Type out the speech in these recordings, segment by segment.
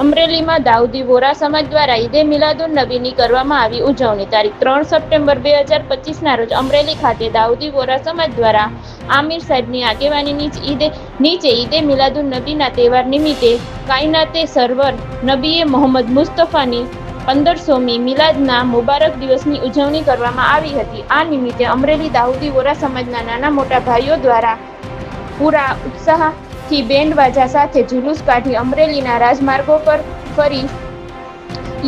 અમરેલીમાં દાઉદી વોરા સમાજ દ્વારા ઈદે મિલાદુન નબીની કરવામાં આવી ઉજવણી. તારીખ 3 સપ્ટેમ્બર 2025ના રોજ અમરેલી ખાતે દાઉદી વોરા સમાજ દ્વારા આમિર સાહેબની આગેવાની નીચે ઈદે મિલાદુન નબીના તહેવાર નિમિત્તે કાયનાતે સરવર નબીએ મોહમ્મદ મુસ્તફાની 1500મી મિલાદના મુબારક દિવસની ઉજવણી કરવામાં આવી હતી. આ નિમિત્તે અમરેલી દાઉદી વોરા સમાજના નાના મોટા ભાઈઓ દ્વારા પૂરા ઉત્સાહથી બેન્ડ વાજા સાથે જુલુસ કાઢી અમરેલીના રાજમાર્ગો પર ફરી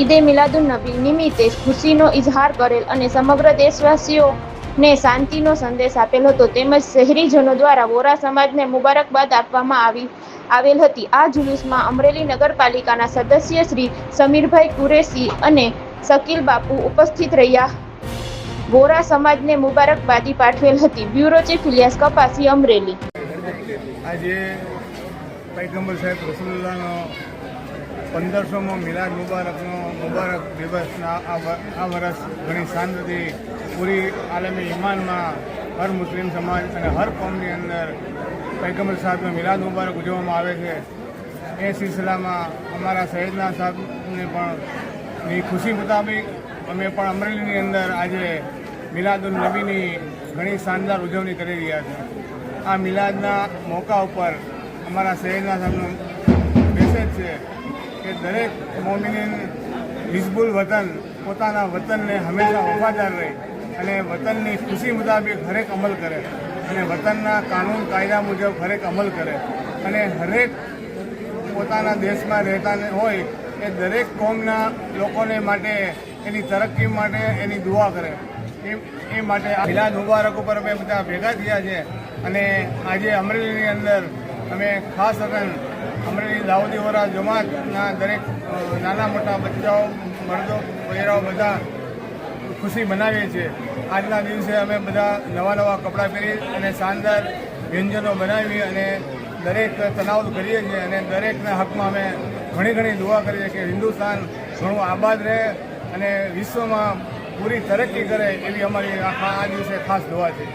ઈદે મિલાદુન નબી નિમિત્તે ખુશીનો ઇઝહાર કરેલ અને સમગ્ર દેશવાસીઓને શાંતિનો સંદેશ આપેલ હતો. તેમજ શહેરીજનો દ્વારા વોરા સમાજને મુબારકબાદ આપવામાં આવેલ હતી. આ જુલુસમાં અમરેલી નગરપાલિકાના સદસ્ય શ્રી સમીરભાઈ કુરેશી અને શકીલ બાપુ ઉપસ્થિત રહ્યા વોરા સમાજને મુબારકબાદી પાઠવેલ હતી. બ્યુરો ચીફ ઇલિયાસ કપાસી, અમરેલી. આજે પૈગંબર સાહેબ રસુલુલ્લાહનો 1500મો મિલાદ મુબારક દિવસના આ વર્ષ ઘણી શાંતિથી પૂરી આલમી ઈમાનમાં હર મુસ્લિમ સમાજ અને હર કોમની અંદર પૈગંબર સાહેબનો મિલાદ મુબારક ઉજવવામાં આવે છે. એ સિલસિલામાં અમારા સૈયદના સાહેબને પણ ખુશી મુતાબિક અમે પણ અમરેલીની અંદર આજે મિલાદુન નબીની ઘણી શાનદાર ઉજવણી કરી રહ્યા છીએ. આ મિલાદના મોકા ઉપર અમારા શહેરના સાહેબનો મેસેજ છે કે દરેક મોમિન હિઝબુલ વતન પોતાના વતનને હંમેશા વફાદાર રહે અને વતનની ખુશી મુતાબિક હરેક અમલ કરે અને વતનના કાનૂન કાયદા મુજબ હરેક અમલ કરે અને હરેક પોતાના દેશમાં રહેતા હોય એ દરેક કોમના લોકોને માટે એની તરક્કી માટે એની દુઆ કરે. એ માટે આ મિલાદ મુબારક ઉપર અમે બધા ભેગા થયા છે અને આજે અમરેલીની અંદર અમે ખાસ કરીને અમરેલી દાઉદી વોરા જમાતના દરેક નાના મોટા બચ્ચાઓ મર્દો વગેરેઓ બધા ખુશી મનાવીએ છીએ. આજના દિવસે અમે બધા નવા કપડાં પહેરી અને શાનદાર વ્યંજનો બનાવી અને દરેક તનાવ કરીએ છીએ અને દરેકના હકમાં અમે ઘણી દુઆ કરીએ કે હિન્દુસ્તાન ઘણું આબાદ રહે અને વિશ્વમાં પૂરી તરક્કી કરે એવી અમારી આ દિવસે ખાસ દુઆ છે.